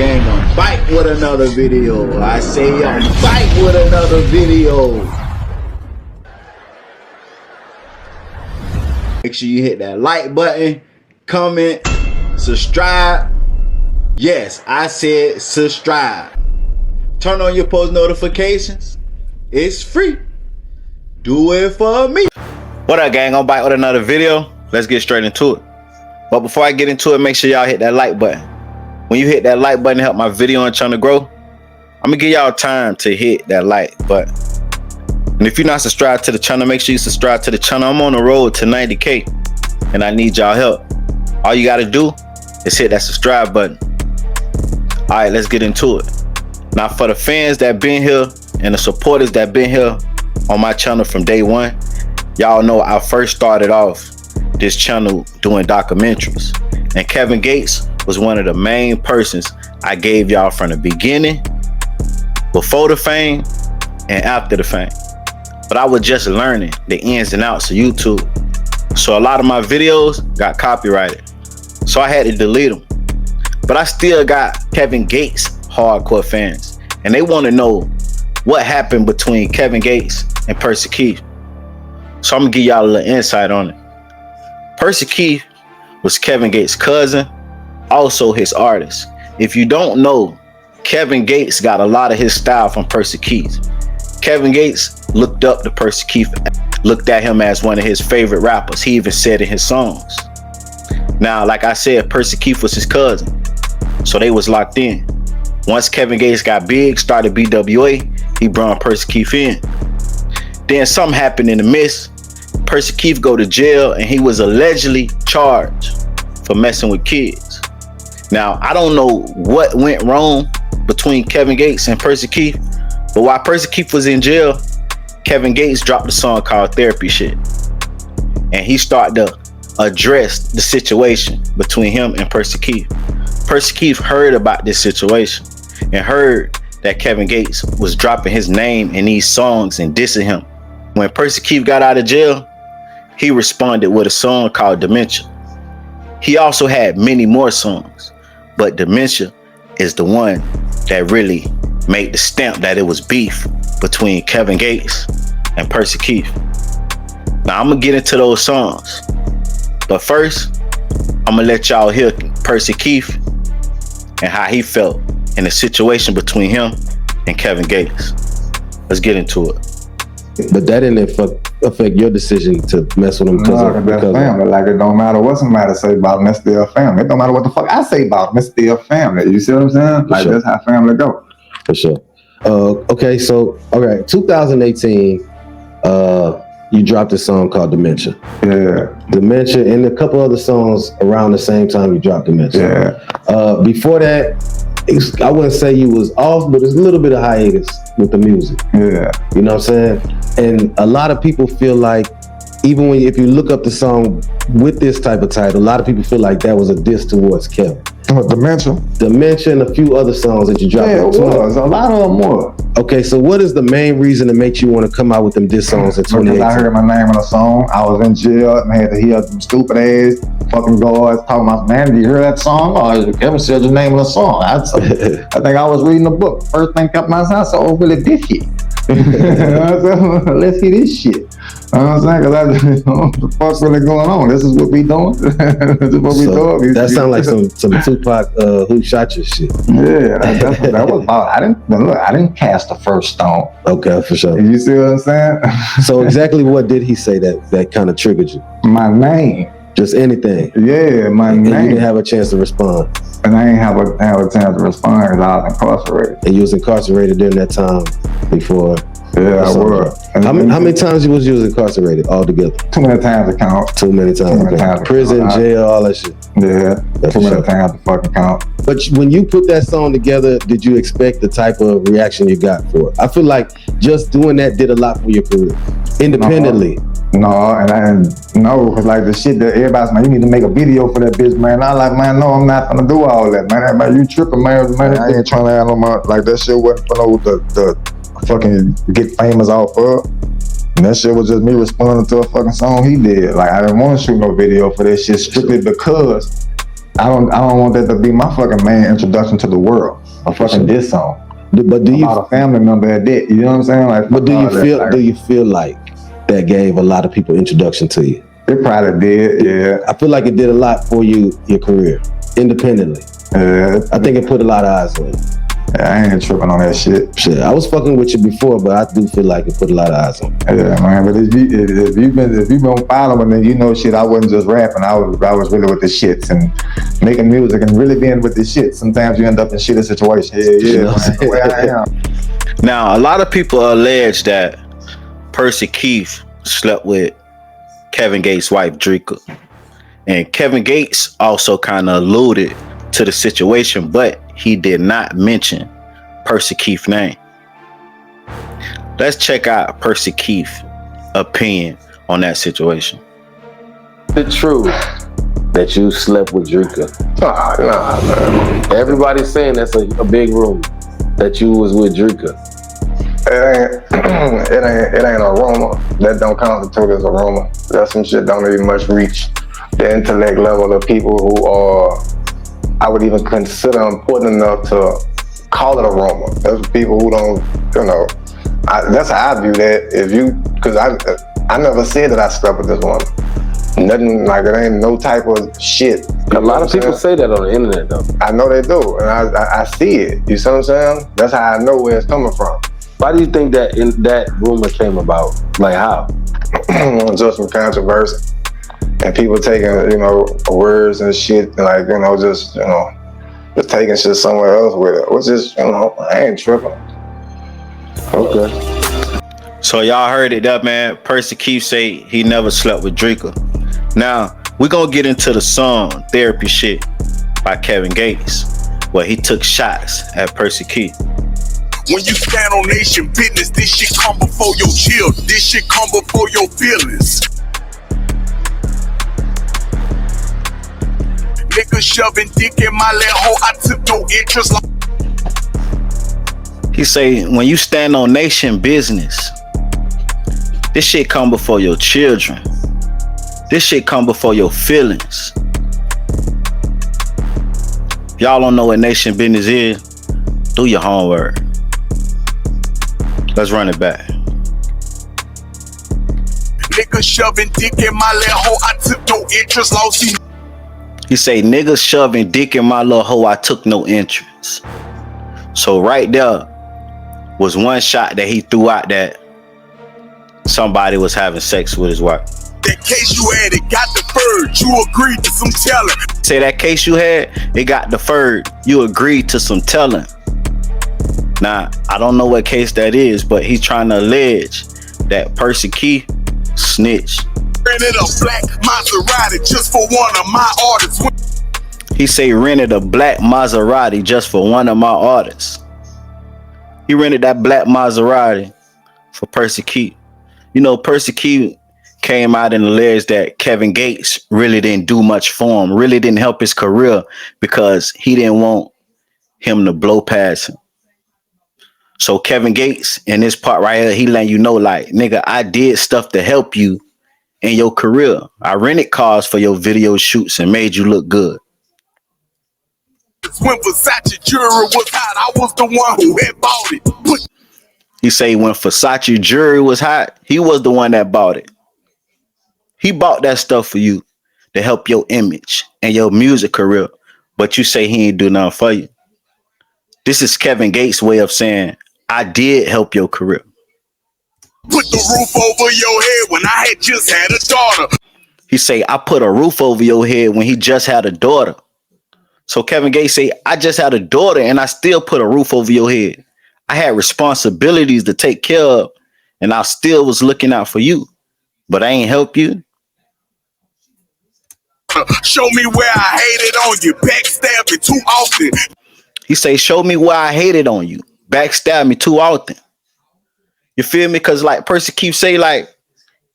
gang gonna bite with another video. I say y'all bite with another video. Make sure you hit that like button, comment, subscribe. Yes, I said subscribe. Turn on your post notifications. It's free. Do it for me. What up, gang? Gonna bite with another video. Let's get straight into it. But before I get into it, make sure y'all hit that like button. When you hit that like button to help my video and channel grow, I'm gonna give y'all time to hit that like button. And if you're not subscribed to the channel, make sure you subscribe to the channel. I'm on the road to 90K and I need y'all help. All you gotta do is hit that subscribe button. All right, let's get into it. Now, for the fans that been here and the supporters that been here on my channel from day one, y'all know I first started off this channel doing documentaries, and Kevin Gates was one of the main persons I gave y'all from the beginning, before the fame and after the fame. But I was just learning the ins and outs of YouTube, so a lot of my videos got copyrighted, so I had to delete them. But I still got Kevin Gates hardcore fans, and they want to know what happened between Kevin Gates and Percy Keith. So I'm gonna give y'all a little insight on it. Percy Keith was Kevin Gates' cousin, also his artist. If you don't know, Kevin Gates got a lot of his style from Percy Keith. Kevin Gates looked up to Percy Keith, looked at him as one of his favorite rappers. He even said in his songs. Now, like I said, Percy Keith was his cousin, so they was locked in. Once Kevin Gates got big, started BWA, he brought Percy Keith in. Then something happened in the midst. Percy Keith go to jail, and he was allegedly charged for messing with kids. Now, I don't know what went wrong between Kevin Gates and Percy Keith, but while Percy Keith was in jail, Kevin Gates dropped a song called Therapy Shit. And he started to address the situation between him and Percy Keith. Percy Keith heard about this situation and heard that Kevin Gates was dropping his name in these songs and dissing him. When Percy Keith got out of jail, he responded with a song called Dementia. He also had many more songs, but Dementia is the one that really made the stamp that it was beef between Kevin Gates and Percy Keith. Now I'm gonna get into those songs, but first I'm gonna let y'all hear Percy Keith and how he felt in the situation between him and Kevin Gates. Let's get into it. But that didn't affect your decision to mess with him because family. Like, it don't matter what somebody say about them, that's still family. It don't matter what the fuck I say about them, it's still family. You see what I'm saying? Like, that's how family go. For sure. Okay, so 2018, you dropped a song called Dementia. Yeah. Dementia, and a couple other songs around the same time you dropped Dementia. Yeah. Before that, I wouldn't say you was off, but there's a little bit of hiatus with the music. Yeah. You know what I'm saying? And a lot of people feel like, even if you look up the song with this type of title, a lot of people feel like that was a diss towards Kevin. Dementia and a few other songs that you dropped. Yeah, it was. A lot of them were. Okay, so what is the main reason that makes you want to come out with them diss songs in 2018? Because I heard my name in a song. I was in jail and I had to hear them stupid ass fucking guards talking about, man, did you hear that song? Oh, Kevin said your name in a song. I think I was reading a book. First thing up my house, I said, oh, really, this shit. Let's hear this shit. You know what I'm saying? Because what the fuck's really going on? This is what we doing. This is what we doing. That sounds like some Tupac who shot your shit. Yeah, that's what that was about. I didn't cast the first stone. Okay, for sure. You see what I'm saying? So exactly what did he say that kind of triggered you? My name. Just anything. Yeah, my name. And you didn't have a chance to respond. And I ain't have a chance to respond because I was incarcerated. And you was incarcerated during that time before. Yeah, I was. How many times you was incarcerated altogether? Too many times to count. Too many times. Prison, jail, all that shit. Yeah, too many times to fucking count. But when you put that song together, did you expect the type of reaction you got for it? I feel like just doing that did a lot for your career, independently. No, and I know, like the shit that everybody's like, you need to make a video for that bitch, man. I like, man, no, I'm not gonna do all that, man. You tripping, man. I ain't trying to have no more, like that shit wasn't for no the fucking get famous off of. And that shit was just me responding to a fucking song he did. Like, I didn't want to shoot no video for that shit strictly because I don't want that to be my fucking main introduction to the world. A fucking diss song. But do you about a family member at that? You know what I'm saying? Like, but do you feel like, do you feel like that gave a lot of people introduction to you? It probably did, yeah. I feel like it did a lot for you, your career, independently. I think it put a lot of eyes on you. Yeah, I ain't tripping on that shit. Shit, I was fucking with you before, but I do feel like it put a lot of eyes on you. Yeah, man. But if you've been following, then you know shit. I wasn't just rapping. I was really with the shits and making music and really being with the shit. Sometimes you end up in shitty situations. Yeah, man. The way I am. Now, a lot of people allege that Percy Keith slept with Kevin Gates' wife, Dreka. And Kevin Gates also kind of alluded to the situation, but he did not mention Percy Keith's name. Let's check out Percy Keith's opinion on that situation. The truth that you slept with Dreka. Nah, man. Everybody's saying that's a big rumor that you was with Dreka. It ain't a rumor. That don't constitute as a rumor. That some shit don't even much reach the intellect level of people who are, I would even consider important enough to call it a rumor. There's people who don't, you know, that's how I view that. Because I never said that I slept with this woman. Nothing, like, it ain't no type of shit. A lot of people say that on the internet, though. I know they do, and I see it. You see what I'm saying? That's how I know where it's coming from. Why do you think that rumor came about? Like, how? Just some controversy. And people taking, you know, words and shit, like, you know, just taking shit somewhere else with it. Which is, you know, I ain't tripping. Okay. So y'all heard it up, man. Percy Keith say he never slept with Dreka. Now, we're gonna get into the song Therapy Shit by Kevin Gates, where he took shots at Percy Keith. When you stand on nation business, this shit come before your children. This shit come before your feelings. Nigga shoving dick in my little hole, I took no interest. He say, when you stand on nation business, this shit come before your children. This shit come before your feelings. If y'all don't know what nation business is, do your homework. Let's run it back. Nigga shoving dick in my little hole, I took no interest. Lost. He say, niggas shoving dick in my little hole, I took no interest. So right there was one shot that he threw out that somebody was having sex with his wife. That case you had, it got deferred. You agreed to some telling. Say that case you had, it got deferred. You agreed to some telling. Now, I don't know what case that is, but he's trying to allege that Percy Keith snitched. Rented a black Maserati just for one of my artists. He say rented a black Maserati just for one of my artists. He rented that black Maserati for Percy Keith. You know, Percy Keith came out and alleged that Kevin Gates really didn't do much for him, really didn't help his career because he didn't want him to blow past him. So Kevin Gates, in this part right here, he letting you know, like, nigga, I did stuff to help you in your career. I rented cars for your video shoots and made you look good. When Versace jewelry was hot, I was the one who had bought it. He say when Versace jewelry was hot, he was the one that bought it. He bought that stuff for you to help your image and your music career, but you say he ain't do nothing for you. This is Kevin Gates' way of saying, I did help your career. Put the roof over your head when I had just had a daughter. He say, I put a roof over your head when he just had a daughter. So Kevin Gates say, I just had a daughter and I still put a roof over your head. I had responsibilities to take care of and I still was looking out for you, but I ain't help you. Show me where I hated on you, backstabbing too often. He say, show me where I hated on you, backstab me too often. You feel me? Because like Percy Keith say, like,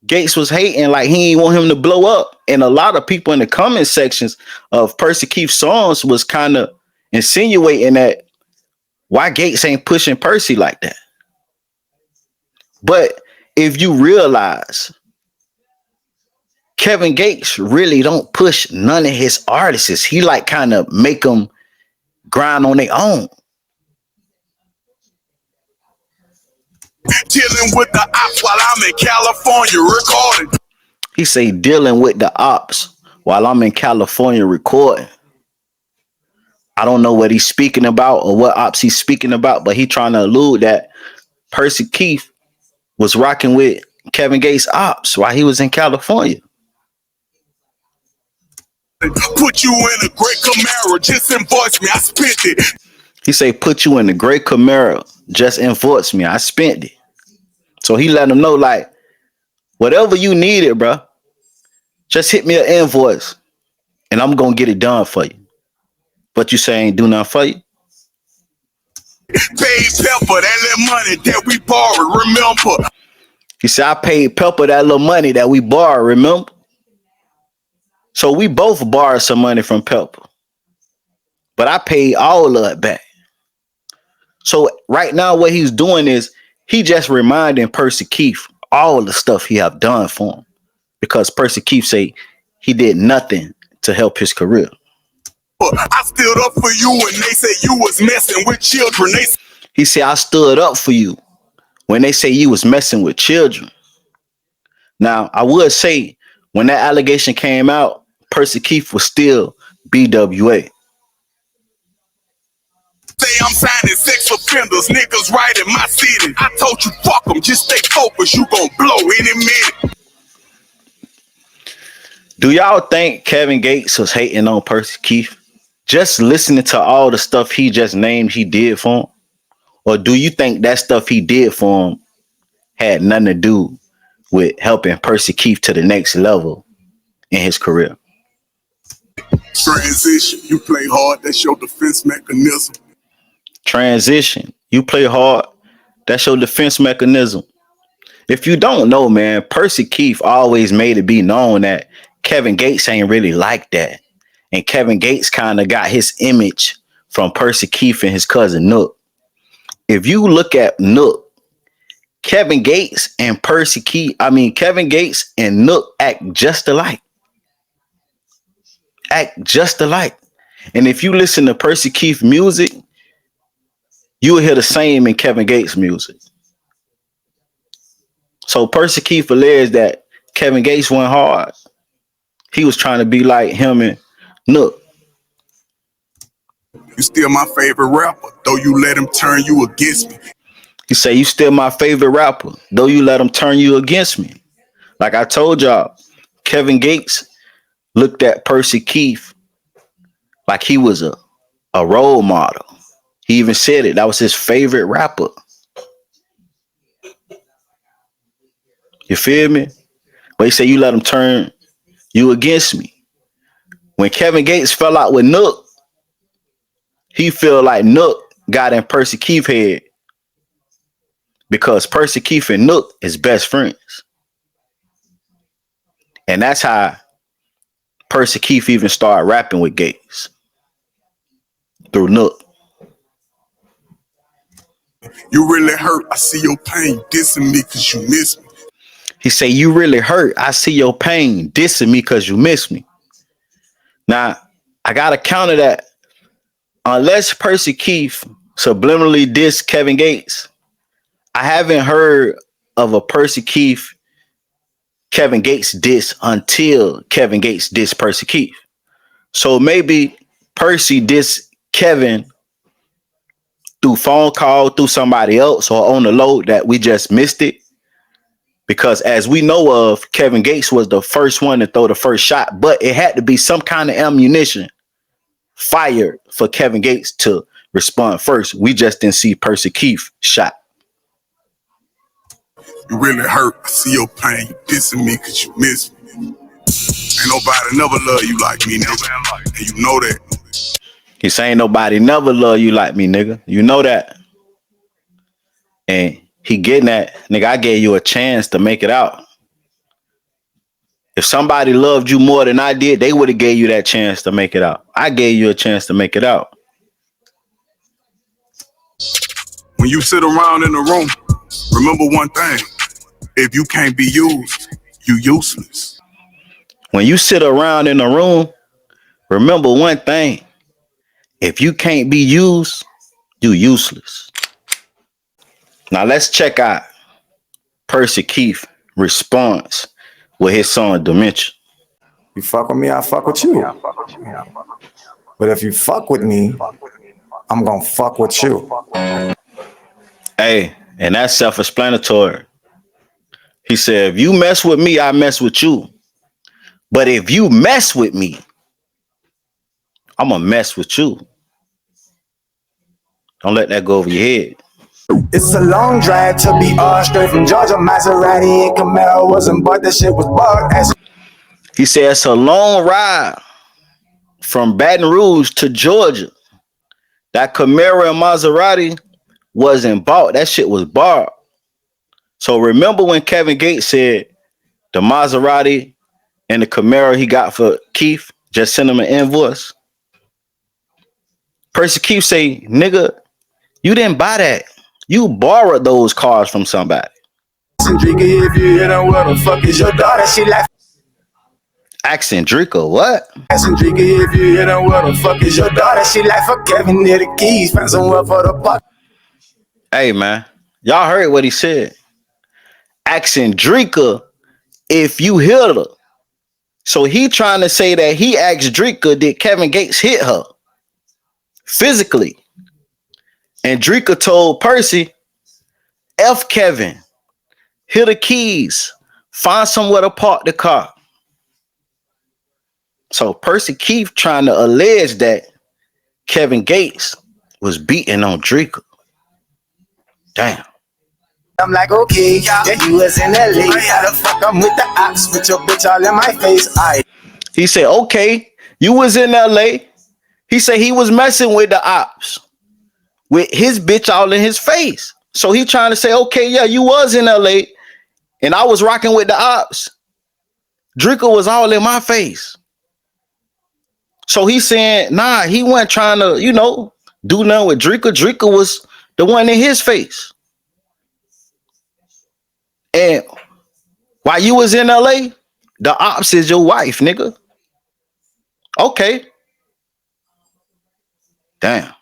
Gates was hating, like he didn't want him to blow up. And a lot of people in the comment sections of Percy Keith's songs was kind of insinuating that why Gates ain't pushing Percy like that. But if you realize Kevin Gates really don't push none of his artists. He like kind of make them grind on their own. Dealing with the ops while I'm in California recording. He say dealing with the ops while I'm in California recording. I don't know what he's speaking about or what ops he's speaking about, but he trying to allude that Percy Keith was rocking with Kevin Gates ops while he was in California. Put you in a great Camaro, just invoice me, I spent it. He say put you in the great Camaro, just invoice me, I spent it. So he let him know like, whatever you needed, bro, just hit me an invoice and I'm gonna get it done for you. But you say ain't do nothing for you? Paid Pepper that little money that we borrowed, remember? He said I paid Pepper that little money that we borrowed, remember? So we both borrowed some money from Pepper. But I paid all of it back. So right now what he's doing is he just reminding Percy Keith all the stuff he have done for him. Because Percy Keith say he did nothing to help his career. I stood up for you when they said you was messing with children. He said I stood up for you when they say you was messing with children. Now, I would say when that allegation came out, Percy Keith was still BWA. Say I'm signing sex offenders, niggas right in my city. I told you fuck them, just stay focused, you gon' blow any minute. Do y'all think Kevin Gates was hating on Percy Keith? Just listening to all the stuff he just named he did for him? Or do you think that stuff he did for him had nothing to do with helping Percy Keith to the next level in his career? Transition, you play hard, that's your defense mechanism. Transition, you play hard, that's your defense mechanism. If you don't know, man, Percy Keith always made it be known that Kevin Gates ain't really like that. And Kevin Gates kind of got his image from Percy Keith and his cousin Nook. If you look at Nook, Kevin Gates and Kevin Gates and Nook act just alike. Act just alike. And if you listen to Percy Keith music, you will hear the same in Kevin Gates music. So Percy Keith alleges that Kevin Gates went hard. He was trying to be like him and Nook. You still my favorite rapper, though you let him turn you against me. He say you still my favorite rapper, though you let him turn you against me. Like I told y'all, Kevin Gates looked at Percy Keith like he was a role model. He even said it. That was his favorite rapper. You feel me? But he said you let him turn you against me. When Kevin Gates fell out with Nook, he feel like Nook got in Percy Keith's head because Percy Keith and Nook is best friends. And that's how Percy Keith even started rapping with Gates. Through Nook. You really hurt, I see your pain, dissing me cause you miss me. He say, you really hurt, I see your pain, dissing me cause you miss me. Now, I gotta counter that. Unless Percy Keith subliminally diss Kevin Gates, I haven't heard of a Percy Keith Kevin Gates diss until Kevin Gates diss Percy Keith. So maybe Percy diss Kevin through phone call, through somebody else, or on the load that we just missed it. Because as we know of, Kevin Gates was the first one to throw the first shot, but it had to be some kind of ammunition fired for Kevin Gates to respond first. We just didn't see Percy Keith shot. You really hurt, I see your pain, you dissing me cause you miss me. Ain't nobody never love you like me, nigga. And you know that. He's saying nobody never love you like me, nigga. You know that. And he getting that, nigga, I gave you a chance to make it out. If somebody loved you more than I did, they would have gave you that chance to make it out. I gave you a chance to make it out. When you sit around in the room, remember one thing. If you can't be used, you useless. When you sit around in a room, remember one thing. If you can't be used, you useless. Now let's check out Percy Keith response with his song Dementia. You fuck with me, I fuck with you. But if you fuck with me, I'm gonna fuck with you. Hey, and that's self-explanatory. He said, if you mess with me, I mess with you. But if you mess with me, I'm gonna mess with you. Don't let that go over your head. It's a long drive to be straight from Georgia. Maserati and Camaro wasn't bought, that shit was bought. He said it's a long ride from Baton Rouge to Georgia. That Camaro and Maserati wasn't bought. That shit was borrowed. So remember when Kevin Gates said the Maserati and the Camaro he got for Keith, just send him an invoice? Percy Keith say, nigga, you didn't buy that. You borrowed those cars from somebody. Dreka, if you hit her, where the fuck is your daughter? She like Asking Dreka, what? Dreka, if you hit her, where the fuck is your daughter? She like, for Kevin near the keys, find somewhere for the park. Hey man, y'all heard what he said. Asking Dreka if you hit her. So he trying to say that he asked Dreka, did Kevin Gates hit her physically? And Dreka told Percy, F Kevin, hit the keys, find somewhere to park the car. So Percy Keith trying to allege that Kevin Gates was beating on Dreka. Damn. I'm like, okay, yeah, you was in LA. How the fuck I'm with the ops with your bitch all in my face? He said, okay, you was in LA. He said he was messing with the ops with his bitch all in his face. So he trying to say, okay, yeah, you was in LA and I was rocking with the ops. Dreka was all in my face. So he's saying, nah, he wasn't trying to, do nothing with Dreka. Dreka was the one in his face. And while you was in LA, the ops is your wife, nigga. Okay. Damn.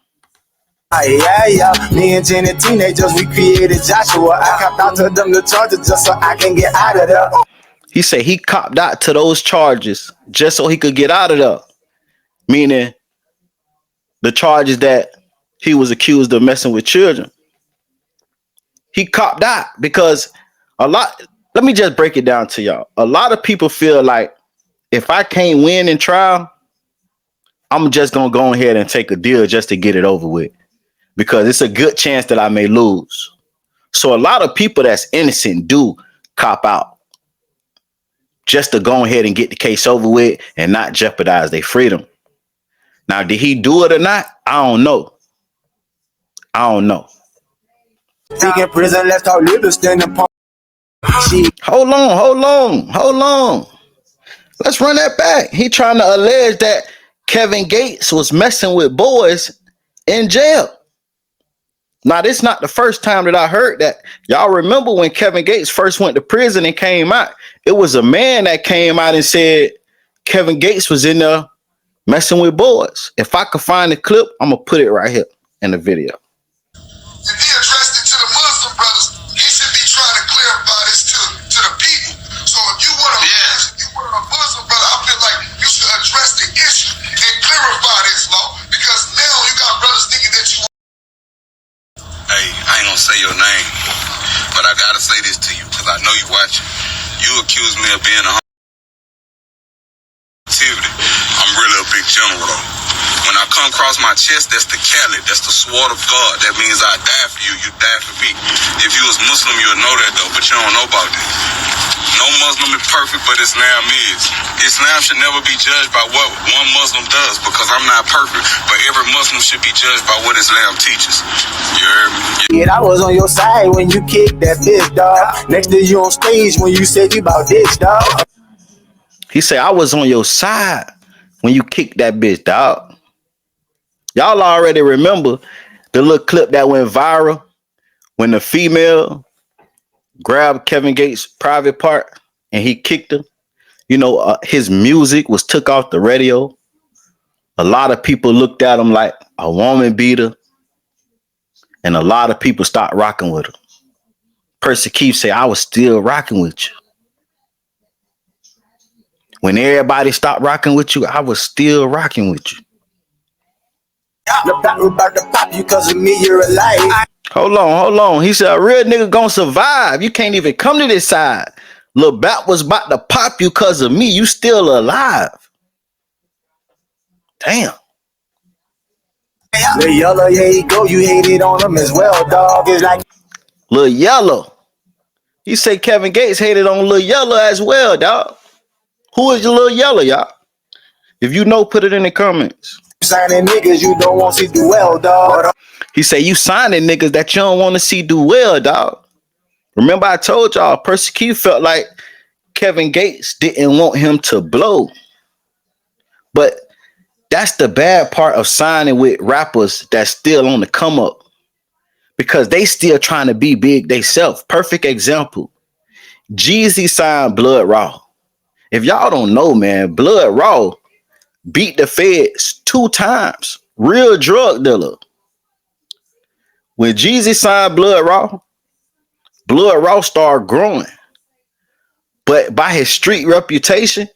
Yeah. Me and Jenny teenagers, we created Joshua. I copped out to them the charges just so I can get out of there. He said he copped out to those charges just so he could get out of there. Meaning the charges that he was accused of messing with children. He copped out because let me just break it down to y'all. A lot of people feel like if I can't win in trial, I'm just going to go ahead and take a deal just to get it over with because it's a good chance that I may lose. So a lot of people that's innocent do cop out just to go ahead and get the case over with and not jeopardize their freedom. Now, did he do it or not? I don't know. Taking prison, let's talk Livingston and Palm. Hold on. Let's run that back. He trying to allege that Kevin Gates was messing with boys in jail. Now, this is not the first time that I heard that. Y'all remember when Kevin Gates first went to prison and came out? It was a man that came out and said Kevin Gates was in there messing with boys. If I could find the clip, I'm going to put it right here in the video. If he addressed it to the Muslim brothers, he should be trying to clarify this to the people. So if you want a Muslim brother, I feel like you should address the issue and clarify this law because now you got brothers thinking that you. Hey, I ain't gonna say your name, but I gotta say this to you because I know you watching. You accuse me of being a activity. I'm really a big general though. When I come across my chest, that's the Khalid, that's the sword of God. That means I die for you, you die for me. If you was Muslim, you'll know that though, but you don't know about this. No Muslim is perfect, but Islam is. Islam should never be judged by what one Muslim does because I'm not perfect, but every Muslim should be judged by what Islam teaches. You heard me? Yeah, I was on your side when you kicked that bitch, dog. Next to you on stage when you said you about this, dog. He said, I was on your side when you kicked that bitch, dog. Y'all already remember the little clip that went viral when the female grabbed Kevin Gates' private part and he kicked her. his music was took off the radio. A lot of people looked at him like a woman beater, and a lot of people stopped rocking with him. Percy Keith said, I was still rocking with you. When everybody stopped rocking with you, I was still rocking with you. About to pop you cause of me, you're alive. Hold on. He said, a real nigga gonna survive. You can't even come to this side. Lil Bat was about to pop you cause of me. You still alive. Damn. Lil Yellow, here you go. You hated on him as well, dog. It's like Lil Yellow. He say Kevin Gates hated on Lil Yellow as well, dog. Who is Lil Yellow, y'all? If you know, put it in the comments. signing niggas you don't want to see do well, dog. He say you signing niggas that you don't want to see do well, dog. Remember I told y'all Percy Keith felt like Kevin Gates didn't want him to blow. But that's the bad part of signing with rappers that's still on the come up. Because they still trying to be big themselves. Perfect example. Jeezy signed Blood Raw. If y'all don't know, man, Blood Raw beat the feds 2 times. Real drug dealer. When Jeezy signed Blood Raw started growing. But by his street reputation,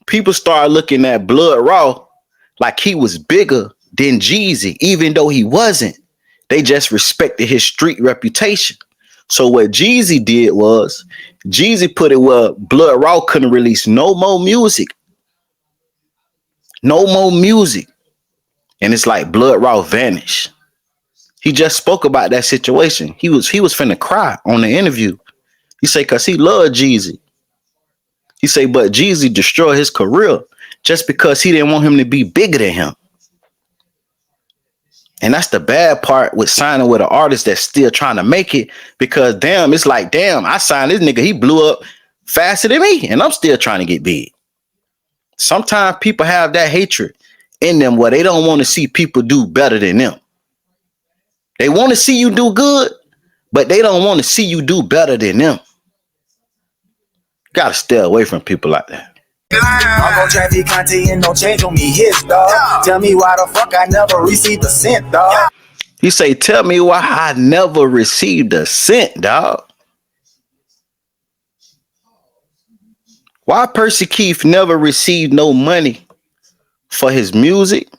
people started looking at Blood Raw like he was bigger than Jeezy, even though he wasn't. They just respected his street reputation. So what Jeezy did was, Jeezy put it where Blood Raw couldn't release no more music. No more music. And it's like Blood Raw vanished. He just spoke about that situation. He was finna cry on the interview. He said, cause he loved Jeezy. He said, but Jeezy destroyed his career just because he didn't want him to be bigger than him. And that's the bad part with signing with an artist that's still trying to make it, because damn, it's like, damn, I signed this nigga. He blew up faster than me and I'm still trying to get big. Sometimes people have that hatred in them where they don't want to see people do better than them. They want to see you do good, but they don't want to see you do better than them. Gotta stay away from people like that. I'm gon' traffic content and no change on me hits, dog. Tell me why the fuck I never received a cent, dog. He say, tell me why I never received a cent, dog. Why Percy Keith never received no money for his music,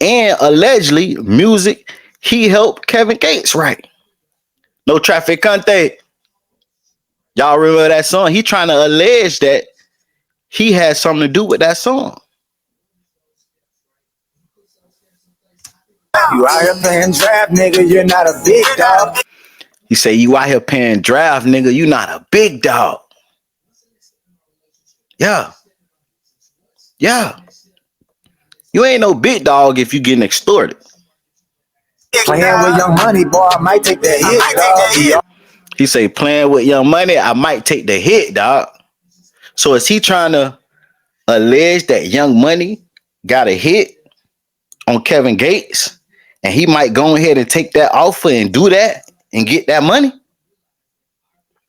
and allegedly music he helped Kevin Gates write? No traffic content. Y'all remember that song? He trying to allege that he had something to do with that song. You out here playing draft, nigga, you're not a big dog. He say, you out here paying draft, nigga, you not a big dog. Yeah. You ain't no big dog if you getting extorted. Playing with Young Money, boy, I might take that hit, dog. He say, playing with Young Money, I might take the hit, dog. So is he trying to allege that Young Money got a hit on Kevin Gates and he might go ahead and take that offer and do that and get that money?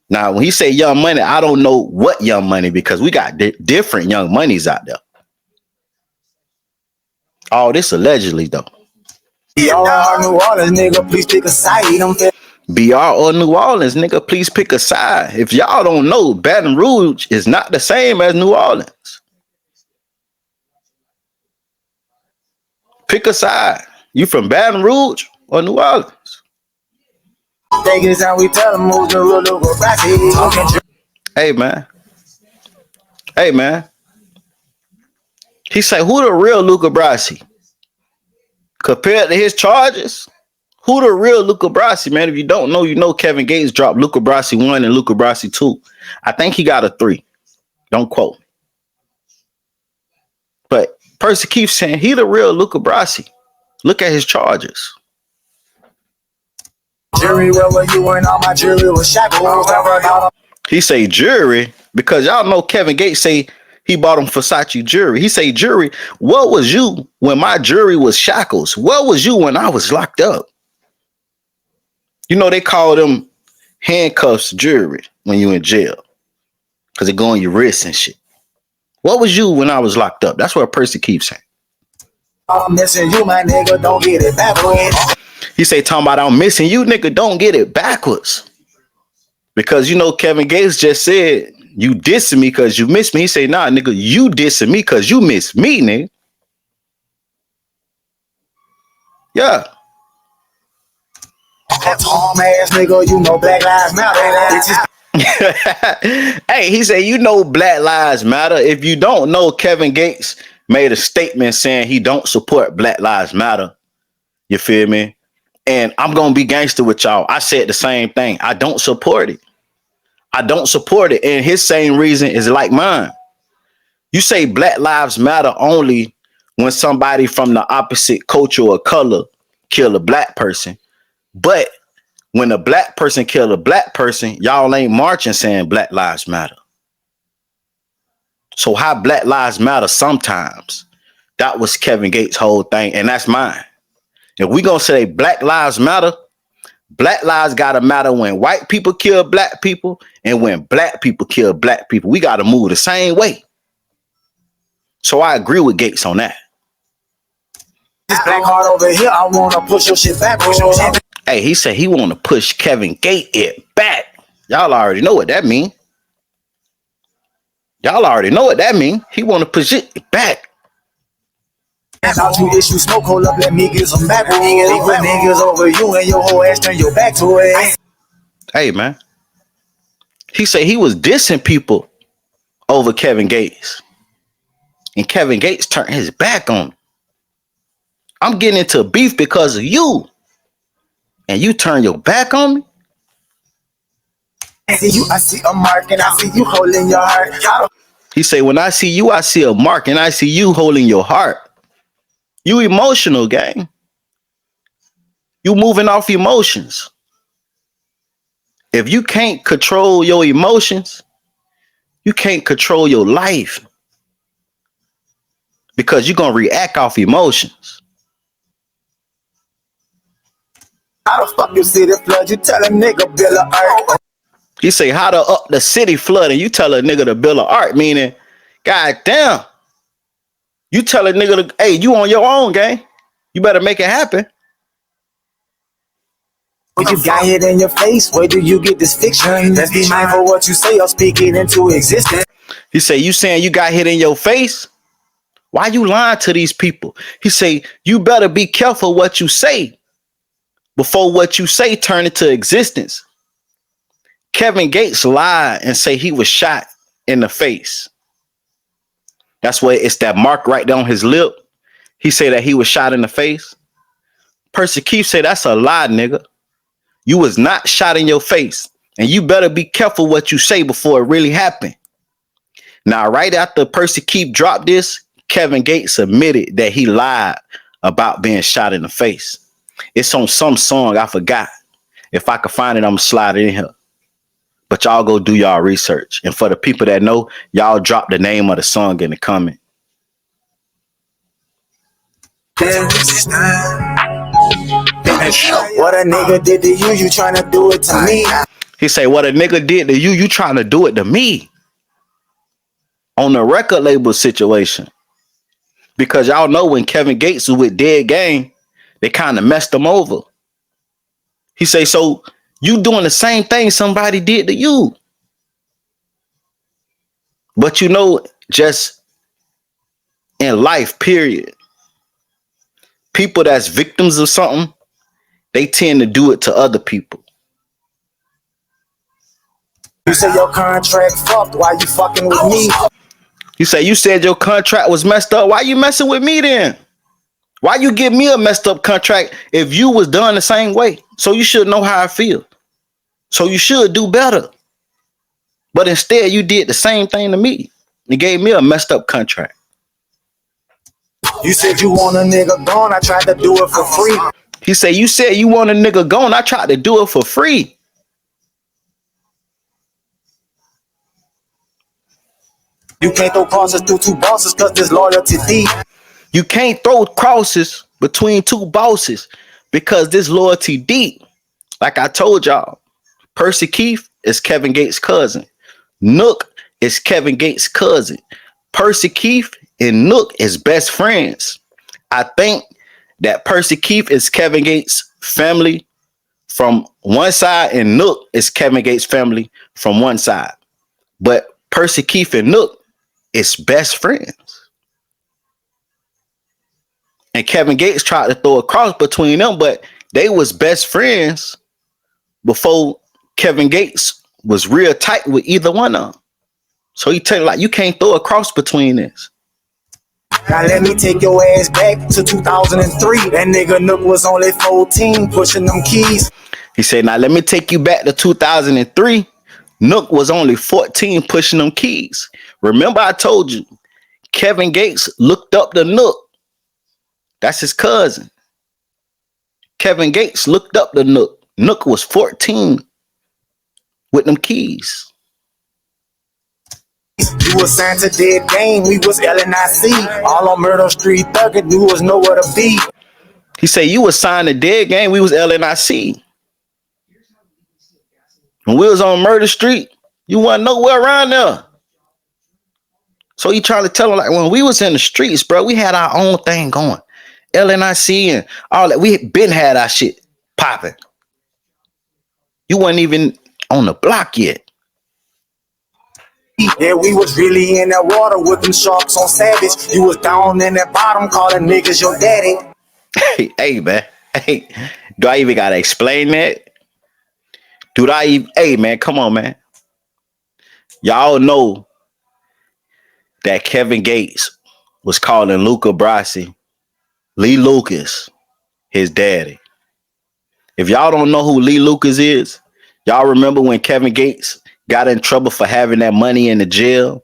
Now, when he say Young Money, I don't know what Young Money, because we got different Young Moneys out there. All this allegedly, though. BR New Orleans, nigga, please pick a side. BR or New Orleans, nigga, please pick a side. If y'all don't know, Baton Rouge is not the same as New Orleans. Pick a side. You from Baton Rouge or New Orleans? Hey, man. He say, who the real Luca Brasi? Compared to his charges, who the real Luca Brasi, man? If you don't know, you know Kevin Gates dropped Luca Brasi 1 and Luca Brasi 2. I think he got a 3. Don't quote me. But Percy keeps saying he the real Luca Brasi. Look at his charges. Jury, where were you when all my jury was shackled? He say jury because y'all know Kevin Gates say he bought him Versace jewelry. He say, jury, what was you when my jury was shackles? What was you when I was locked up? You know, they call them handcuffs jewelry when you in jail because they go on your wrists and shit. What was you when I was locked up? That's what Percy keeps saying. I'm missing you, my nigga, don't get it backwards. He say, talking about I'm missing you, nigga, don't get it backwards. Because you know Kevin Gates just said, you dissing me because you miss me. He say, nah, nigga, you dissing me because you miss me, nigga. Yeah. That palm ass nigga, you know Black Lives Matter. Hey, he said, you know Black Lives Matter. If you don't know, Kevin Gates made a statement saying he don't support Black Lives Matter. You feel me? And I'm going to be gangster with y'all. I said the same thing. I don't support it. I don't support it. And his same reason is like mine. You say Black Lives Matter only when somebody from the opposite culture or color kill a black person. But when a black person kill a black person, y'all ain't marching saying Black Lives Matter. So how Black Lives Matter sometimes? That was Kevin Gates' whole thing. And that's mine. If we gonna say Black Lives Matter, Black lives gotta matter when white people kill black people and when black people kill black people. We gotta move the same way. So I agree with Gates on that. This black heart over here, I wanna push your shit back. Hey, he said he wanna push Kevin Gates it back. Y'all already know what that mean. Y'all already know what that mean. He wanna push it back. Out you issue smoke, hold up, let me get some back. Niggas over you and your whole ass turn your back to it. Hey, man. He said he was dissing people over Kevin Gates. And Kevin Gates turned his back on him. I'm getting into beef because of you. And you turn your back on me? I see you, I see a mark, and I see you holding your heart. He say, when I see you, I see a mark, and I see you holding your heart. You emotional, gang. You moving off emotions. If you can't control your emotions, you can't control your life. Because you're going to react off emotions. How the fuck you see the flood? You tell a nigga Bill of Art. He say, how to up the city flood, and you tell a nigga to build an art, meaning, god damn. You tell a nigga, hey, you on your own, gang. You better make it happen. When you got hit in your face, where do you get this fiction? Let's be mindful what you say or speak it into existence. He say, you saying you got hit in your face? Why you lying to these people? He say, you better be careful what you say before what you say turn into existence. Kevin Gates lied and say he was shot in the face. That's why it's that mark right there on his lip. He say that he was shot in the face. Percy Keith say that's a lie, nigga. You was not shot in your face. And you better be careful what you say before it really happened. Now, right after Percy Keith dropped this, Kevin Gates admitted that he lied about being shot in the face. It's on some song, I forgot. If I could find it, I'm gonna slide it in here. But y'all go do y'all research. And for the people that know, y'all drop the name of the song in the comment. What a nigga did to you, you trying to do it to me. He say, what a nigga did to you, you trying to do it to me. On the record label situation. Because y'all know when Kevin Gates was with Dead Gang, they kind of messed him over. He say, so you doing the same thing somebody did to you. But you know, just in life, period, people that's victims of something, they tend to do it to other people. You say your contract fucked, why you fucking with me? You say you said your contract was messed up. Why you messing with me then? Why you give me a messed up contract if you was done the same way? So you should know how I feel. So you should do better. But instead, you did the same thing to me. You gave me a messed up contract. You said you want a nigga gone, I tried to do it for free. He said, you said you want a nigga gone, I tried to do it for free. You can't throw crosses through two bosses cause there's loyalty deep. You can't throw crosses between two bosses because this loyalty deep. Like I told y'all, Percy Keith is Kevin Gates' cousin. Nook is Kevin Gates' cousin. Percy Keith and Nook is best friends. I think that Percy Keith is Kevin Gates' family from one side and Nook is Kevin Gates' family from one side. But Percy Keith and Nook is best friends. And Kevin Gates tried to throw a cross between them, but they was best friends before Kevin Gates was real tight with either one of them. So he tell you, like, you can't throw a cross between this. Now let me take your ass back to 2003. That nigga Nook was only 14, pushing them keys. He said, now let me take you back to 2003. Nook was only 14, pushing them keys. Remember I told you, Kevin Gates looked up to Nook. That's his cousin. Kevin Gates looked up to Nook. Nook was 14 with them keys. You was signed to Dead Game, we was LNIC. All on Murder Street thugging, you was nowhere to be. He said, you was signed to Dead Game, we was LNIC. When we was on Murder Street, you wasn't nowhere around there. So he trying to tell him, like, when we was in the streets, bro, we had our own thing going. LNIC and all that. We been had our shit popping. You wasn't even on the block yet. Yeah, we was really in that water with them sharks on Savage. You was down in that bottom calling niggas your daddy. Hey, man. Hey, do I even gotta explain that? Hey, man, come on, man. Y'all know that Kevin Gates was calling Luca Brasi, Lee Lucas, his daddy. If y'all don't know who Lee Lucas is, y'all remember when Kevin Gates got in trouble for having that money in the jail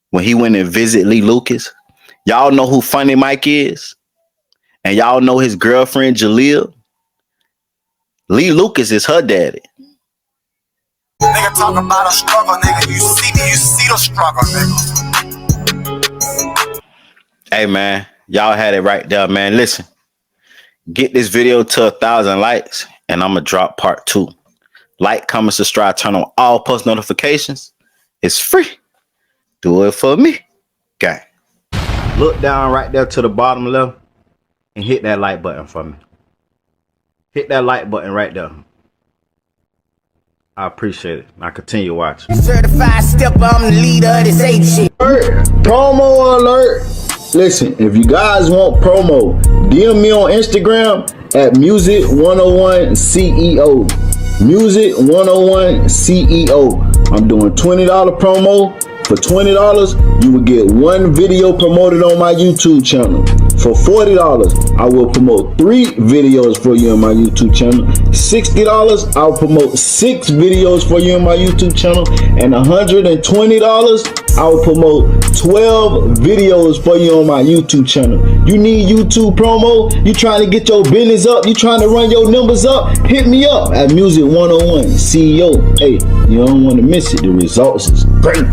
when he went and visit Lee Lucas? Y'all know who Funny Mike is? And y'all know his girlfriend, Jaleel? Lee Lucas is her daddy. Nigga talking about a struggle, nigga. You see the struggle, nigga. Hey, man, y'all had it right there, man. Listen, get this video to 1,000 likes and I'm gonna drop part 2. Like, comment, subscribe, turn on all post notifications. It's free. Do it for me. Gang. Look down right there to the bottom left and hit that like button for me. Hit that like button right there. I appreciate it. Now continue watching. Certified stepper, I'm the leader of this ape shit. Promo alert. Listen, if you guys want promo, DM me on Instagram at Music101CEO. Music101CEO. I'm doing $20 promo. For $20, you will get one video promoted on my YouTube channel. For $40, I will promote 3 videos for you on my YouTube channel. $60, I'll promote 6 videos for you on my YouTube channel. And $120, I will promote 12 videos for you on my YouTube channel. You need YouTube promo? You trying to get your business up? You trying to run your numbers up? Hit me up at Music101 CEO. Hey, you don't want to miss it. The results is great.